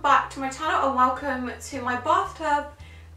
back to my channel and welcome to my bathtub.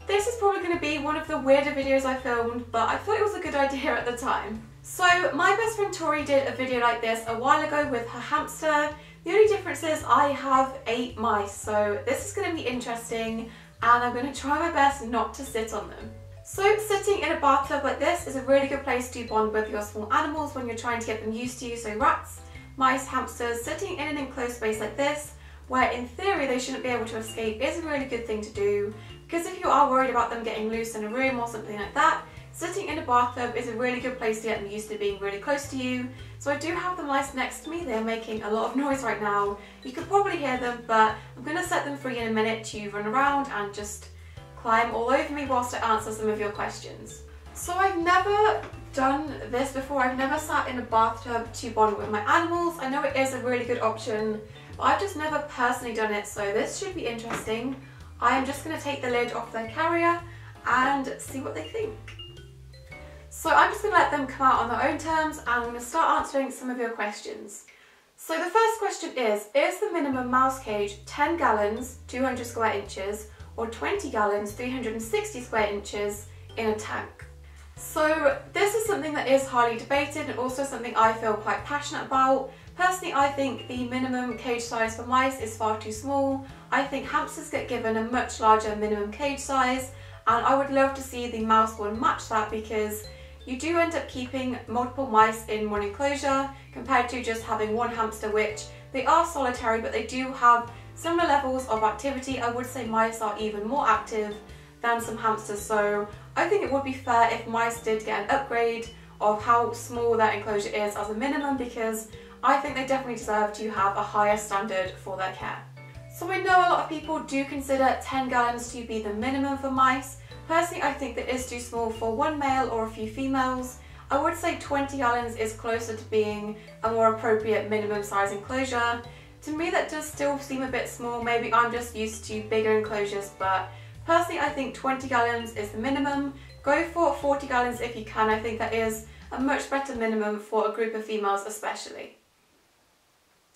This is probably going to be one of the weirder videos I filmed, but I thought it was a good idea at the time. So my best friend Tori did a video like this a while ago with her hamster. The only difference is I have 8 mice, so this is going to be interesting and I'm going to try my best not to sit on them. So sitting in a bathtub like this is a really good place to bond with your small animals when you're trying to get them used to you, so rats, mice, hamsters. Sitting in an enclosed space like this, where in theory they shouldn't be able to escape, is a really good thing to do, because if you are worried about them getting loose in a room or something like that, sitting in a bathtub is a really good place to get them used to being really close to you. So I do have the mice next to me. They're making a lot of noise right now. You could probably hear them, but I'm going to set them free in a minute to run around and just climb all over me whilst I answer some of your questions. So I've never done this before. I've never sat in a bathtub to bond with my animals. I know it is a really good option, but I've just never personally done it, so this should be interesting. I am just going to take the lid off their carrier and see what they think. So I'm just going to let them come out on their own terms and I'm going to start answering some of your questions. So the first question is the minimum mouse cage 10 gallons, 200 square inches, or 20 gallons, 360 square inches in a tank? So this is something that is highly debated and also something I feel quite passionate about. Personally, I think the minimum cage size for mice is far too small. I think hamsters get given a much larger minimum cage size, and I would love to see the mouse one match that, because you do end up keeping multiple mice in one enclosure compared to just having one hamster, which they are solitary but they do have similar levels of activity. I would say mice are even more active than some hamsters, so I think it would be fair if mice did get an upgrade of how small their enclosure is as a minimum, because I think they definitely deserve to have a higher standard for their care. So I know a lot of people do consider 10 gallons to be the minimum for mice. Personally, I think that is too small for one male or a few females. I would say 20 gallons is closer to being a more appropriate minimum size enclosure. To me that does still seem a bit small. Maybe I'm just used to bigger enclosures, but personally I think 20 gallons is the minimum. Go for 40 gallons if you can. I think that is a much better minimum for a group of females especially.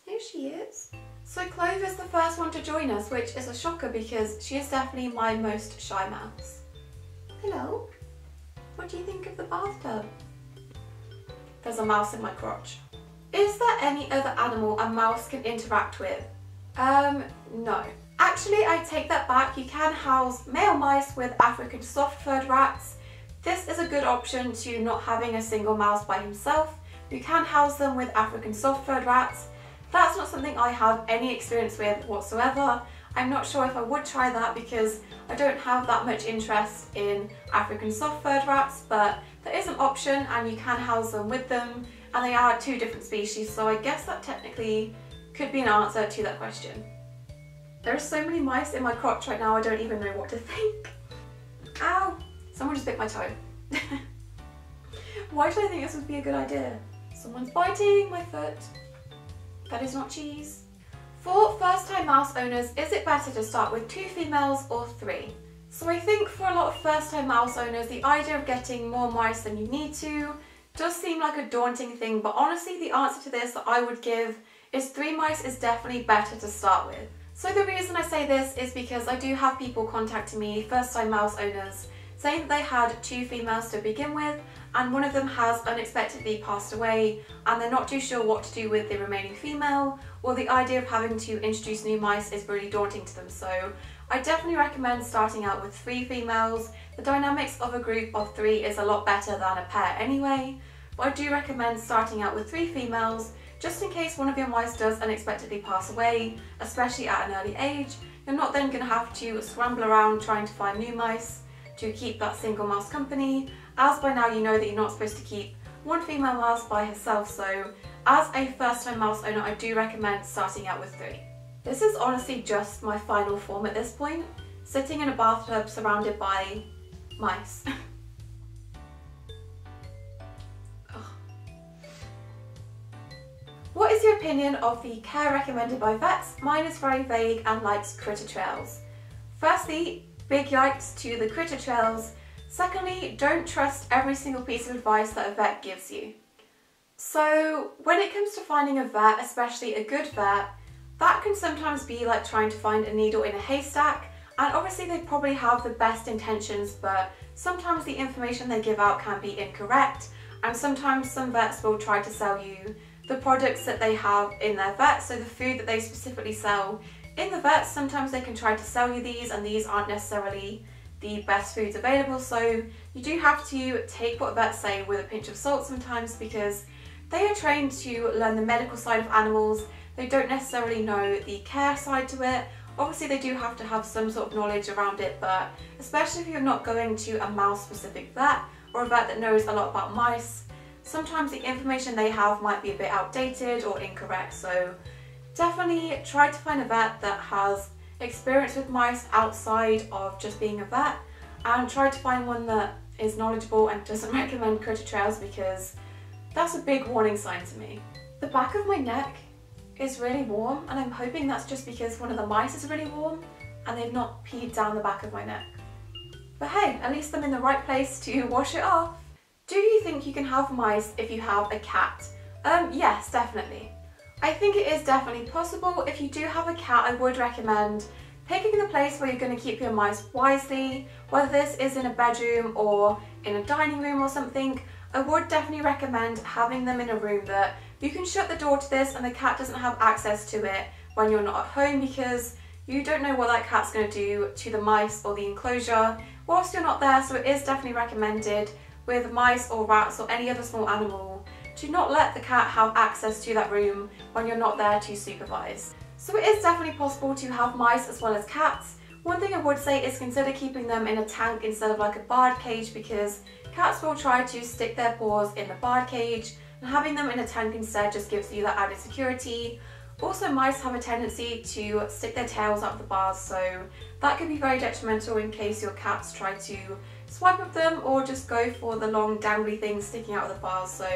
Here she is. So Clove is the first one to join us, which is a shocker because she is definitely my most shy mouse. Hello. What do you think of the bathtub? There's a mouse in my crotch. Is there any other animal a mouse can interact with? No. Actually, I take that back. You can house male mice with African soft-furred rats. This is a good option to not having a single mouse by himself. You can house them with African soft-furred rats. That's not something I have any experience with whatsoever. I'm not sure if I would try that because I don't have that much interest in African soft-furred rats, but there is an option and you can house them with them, and they are 2 different species, so I guess that technically could be an answer to that question. There are so many mice in my crotch right now, I don't even know what to think. Ow! Someone just bit my toe. Why did I think this would be a good idea? Someone's biting my foot. That is not cheese. For first-time mouse owners, is it better to start with 2 females or 3? So I think for a lot of first-time mouse owners, the idea of getting more mice than you need to does seem like a daunting thing, but honestly the answer to this that I would give is 3 mice is definitely better to start with. So the reason I say this is because I do have people contacting me, first-time mouse owners, saying that they had 2 females to begin with and one of them has unexpectedly passed away and they're not too sure what to do with the remaining female, or the idea of having to introduce new mice is really daunting to them. So I definitely recommend starting out with 3 females. The dynamics of a group of 3 is a lot better than a pair anyway, but I do recommend starting out with 3 females just in case one of your mice does unexpectedly pass away, especially at an early age. You're not then going to have to scramble around trying to find new mice to keep that single mouse company, as by now you know that you're not supposed to keep one female mouse by herself, so as a first-time mouse owner I do recommend starting out with 3. This is honestly just my final form at this point, sitting in a bathtub surrounded by mice. What is your opinion of the care recommended by vets? Mine is very vague and likes critter trails. Firstly, big yikes to the critter trails. Secondly, don't trust every single piece of advice that a vet gives you. So when it comes to finding a vet, especially a good vet, That can sometimes be like trying to find a needle in a haystack, and obviously they probably have the best intentions, but sometimes the information they give out can be incorrect, and sometimes some vets will try to sell you the products that they have in their vet, so the food that they specifically sell in the vet. Sometimes they can try to sell you these, and these aren't necessarily the best foods available, so you do have to take what vets say with a pinch of salt sometimes, because they are trained to learn the medical side of animals. They don't necessarily know the care side to it. Obviously they do have to have some sort of knowledge around it, but especially if you're not going to a mouse specific vet or a vet that knows a lot about mice, sometimes the information they have might be a bit outdated or incorrect. So definitely try to find a vet that has experience with mice outside of just being a vet, and try to find one that is knowledgeable and doesn't recommend critter trails, because that's a big warning sign to me. The back of my neck is really warm, and I'm hoping that's just because one of the mice is really warm and they've not peed down the back of my neck. But hey, at least I'm in the right place to wash it off. Do you think you can have mice if you have a cat? Yes, definitely. I think it is definitely possible. If you do have a cat, I would recommend picking the place where you're going to keep your mice wisely, whether this is in a bedroom or in a dining room or something. I would definitely recommend having them in a room that you can shut the door to this and the cat doesn't have access to it when you're not at home, because you don't know what that cat's going to do to the mice or the enclosure whilst you're not there. So it is definitely recommended with mice or rats or any other small animal to not let the cat have access to that room when you're not there to supervise. So it is definitely possible to have mice as well as cats. One thing I would say is consider keeping them in a tank instead of like a barred cage, because cats will try to stick their paws in the barred cage, and having them in a tank instead just gives you that added security. Also, mice have a tendency to stick their tails out of the bars, so that could be very detrimental in case your cats try to swipe at them or just go for the long dangly things sticking out of the bars. So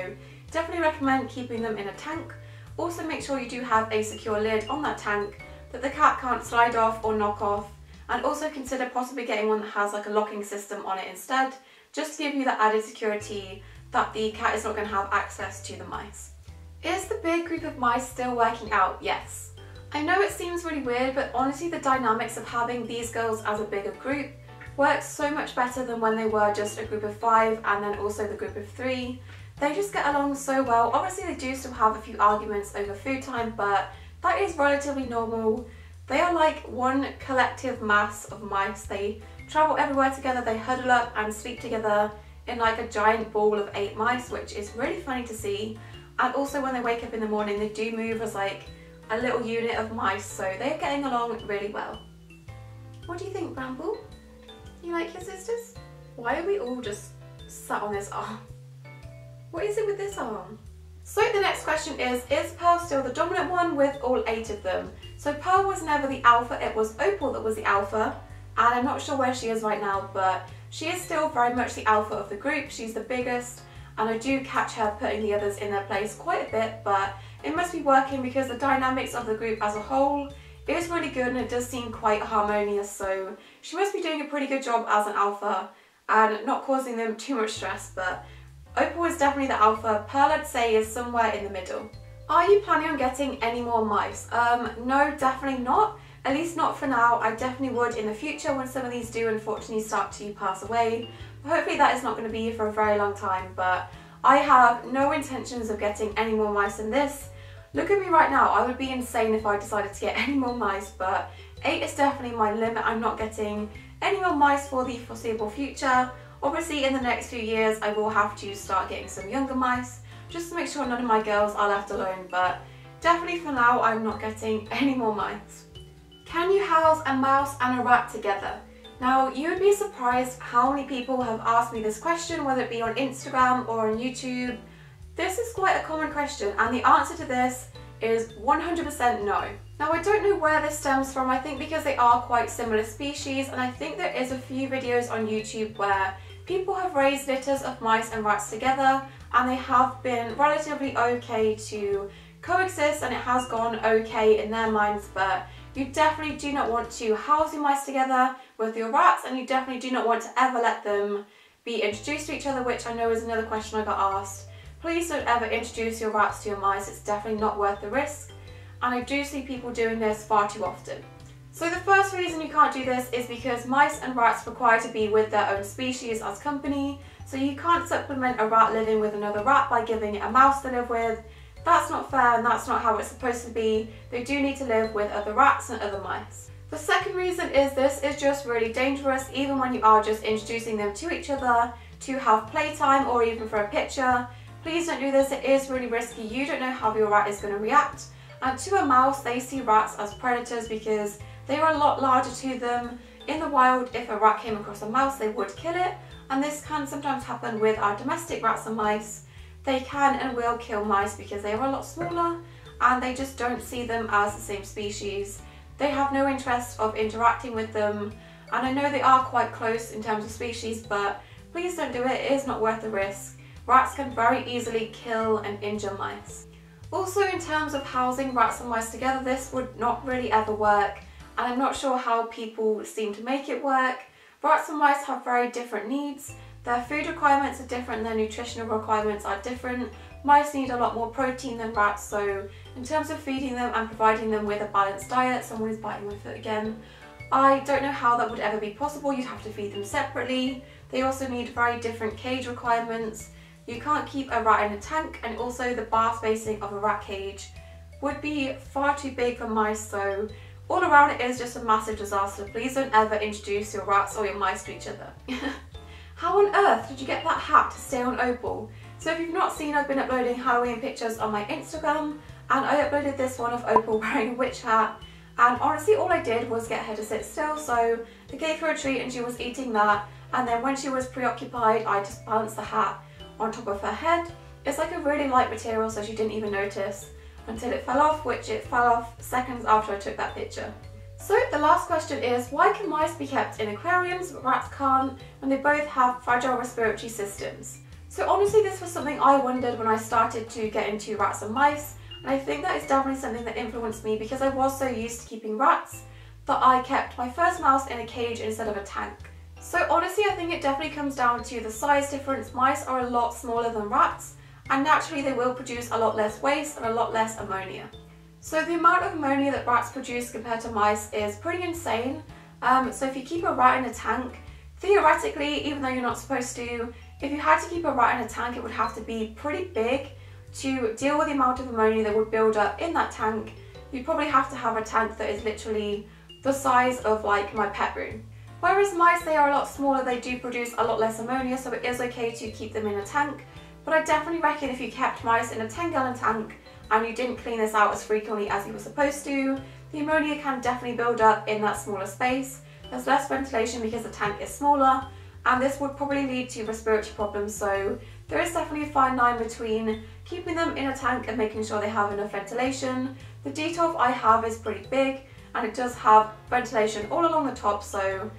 definitely recommend keeping them in a tank. Also make sure you do have a secure lid on that tank that the cat can't slide off or knock off, and also consider possibly getting one that has like a locking system on it instead, just to give you that added security that the cat is not going to have access to the mice. Is the big group of mice still working out? Yes. I know it seems really weird, but honestly the dynamics of having these girls as a bigger group works so much better than when they were just a group of 5 and then also the group of 3. They just get along so well. Obviously they do still have a few arguments over food time, but that is relatively normal. They are like one collective mass of mice. They travel everywhere together, they huddle up and sleep together in like a giant ball of 8 mice, which is really funny to see. And also when they wake up in the morning, they do move as like a little unit of mice, so they're getting along really well. What do you think, Bramble? You like your sisters? Why are we all just sat on this arm? What is it with this arm? So the next question is Pearl still the dominant one with all 8 of them? So Pearl was never the alpha, it was Opal that was the alpha, and I'm not sure where she is right now, but she is still very much the alpha of the group. She's the biggest, and I do catch her putting the others in their place quite a bit, but it must be working because the dynamics of the group as a whole is really good and it does seem quite harmonious, so she must be doing a pretty good job as an alpha and not causing them too much stress. But Opal is definitely the alpha. Pearl, I'd say, is somewhere in the middle. Are you planning on getting any more mice? No, definitely not. At least not for now. I definitely would in the future when some of these do unfortunately start to pass away. Hopefully that is not going to be for a very long time, but I have no intentions of getting any more mice than this. Look at me right now. I would be insane if I decided to get any more mice, but 8 is definitely my limit. I'm not getting any more mice for the foreseeable future. Obviously in the next few years I will have to start getting some younger mice just to make sure none of my girls are left alone, but definitely for now I'm not getting any more mice. Can you house a mouse and a rat together? Now you would be surprised how many people have asked me this question, whether it be on Instagram or on YouTube. This is quite a common question, and the answer to this is 100% no. Now I don't know where this stems from. I think because they are quite similar species, and I think there is a few videos on YouTube where people have raised litters of mice and rats together and they have been relatively okay to coexist and it has gone okay in their minds, but you definitely do not want to house your mice together with your rats, and you definitely do not want to ever let them be introduced to each other, which I know is another question I got asked. Please don't ever introduce your rats to your mice. It's definitely not worth the risk. and I do see people doing this far too often. So the first reason you can't do this is because mice and rats require to be with their own species as company, so you can't supplement a rat living with another rat by giving it a mouse to live with. That's not fair and that's not how it's supposed to be. They do need to live with other rats and other mice. The second reason is this is just really dangerous, even when you are just introducing them to each other to have playtime or even for a picture. Please don't do this, it is really risky. You don't know how your rat is going to react. And to a mouse, they see rats as predators because they are a lot larger to them. In the wild, if a rat came across a mouse, they would kill it. And this can sometimes happen with our domestic rats and mice. They can and will kill mice because they are a lot smaller and they just don't see them as the same species. They have no interest of interacting with them. And I know they are quite close in terms of species, but please don't do it, it is not worth the risk. Rats can very easily kill and injure mice. Also, in terms of housing rats and mice together, this would not really ever work, and I'm not sure how people seem to make it work. Rats and mice have very different needs. Their food requirements are different, their nutritional requirements are different. Mice need a lot more protein than rats, so in terms of feeding them and providing them with a balanced diet, someone is biting my foot again, I don't know how that would ever be possible. You'd have to feed them separately. They also need very different cage requirements. You can't keep a rat in a tank, and also the bar spacing of a rat cage would be far too big for mice, so all around it is just a massive disaster. Please don't ever introduce your rats or your mice to each other. How on earth did you get that hat to stay on Opal? So if you've not seen, I've been uploading Halloween pictures on my Instagram, and I uploaded this one of Opal wearing a witch hat, and honestly all I did was get her to sit still, so I gave her a treat and she was eating that, and then when she was preoccupied I just balanced the hat on top of her head. It's like a really light material, so she didn't even notice until it fell off, which it fell off seconds after I took that picture. So the last question is, why can mice be kept in aquariums but rats can't when they both have fragile respiratory systems? So honestly, this was something I wondered when I started to get into rats and mice, and I think that is definitely something that influenced me because I was so used to keeping rats that I kept my first mouse in a cage instead of a tank. So honestly, I think it definitely comes down to the size difference. Mice are a lot smaller than rats, and naturally they will produce a lot less waste and a lot less ammonia. So the amount of ammonia that rats produce compared to mice is pretty insane. So if you keep a rat in a tank, theoretically, even though you're not supposed to, if you had to keep a rat in a tank, it would have to be pretty big to deal with the amount of ammonia that would build up in that tank. You'd probably have to have a tank that is literally the size of like my pet room. Whereas mice, they are a lot smaller, they do produce a lot less ammonia, so it is okay to keep them in a tank. But I definitely reckon if you kept mice in a 10-gallon tank and you didn't clean this out as frequently as you were supposed to, the ammonia can definitely build up in that smaller space. There's less ventilation because the tank is smaller, and this would probably lead to respiratory problems, so there is definitely a fine line between keeping them in a tank and making sure they have enough ventilation. The Detolf I have is pretty big, and it does have ventilation all along the top, so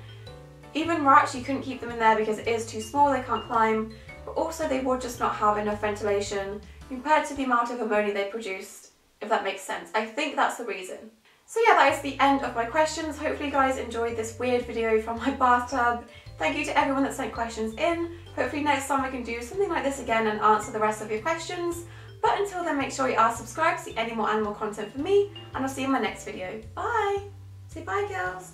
even rats, you couldn't keep them in there because it is too small, they can't climb, but also they would just not have enough ventilation compared to the amount of ammonia they produced, if that makes sense. I think that's the reason. So yeah, that is the end of my questions. Hopefully you guys enjoyed this weird video from my bathtub. Thank you to everyone that sent questions in. Hopefully next time I can do something like this again and answer the rest of your questions. But until then, make sure you are subscribed to see any more animal content from me, and I'll see you in my next video. Bye! Say bye, girls!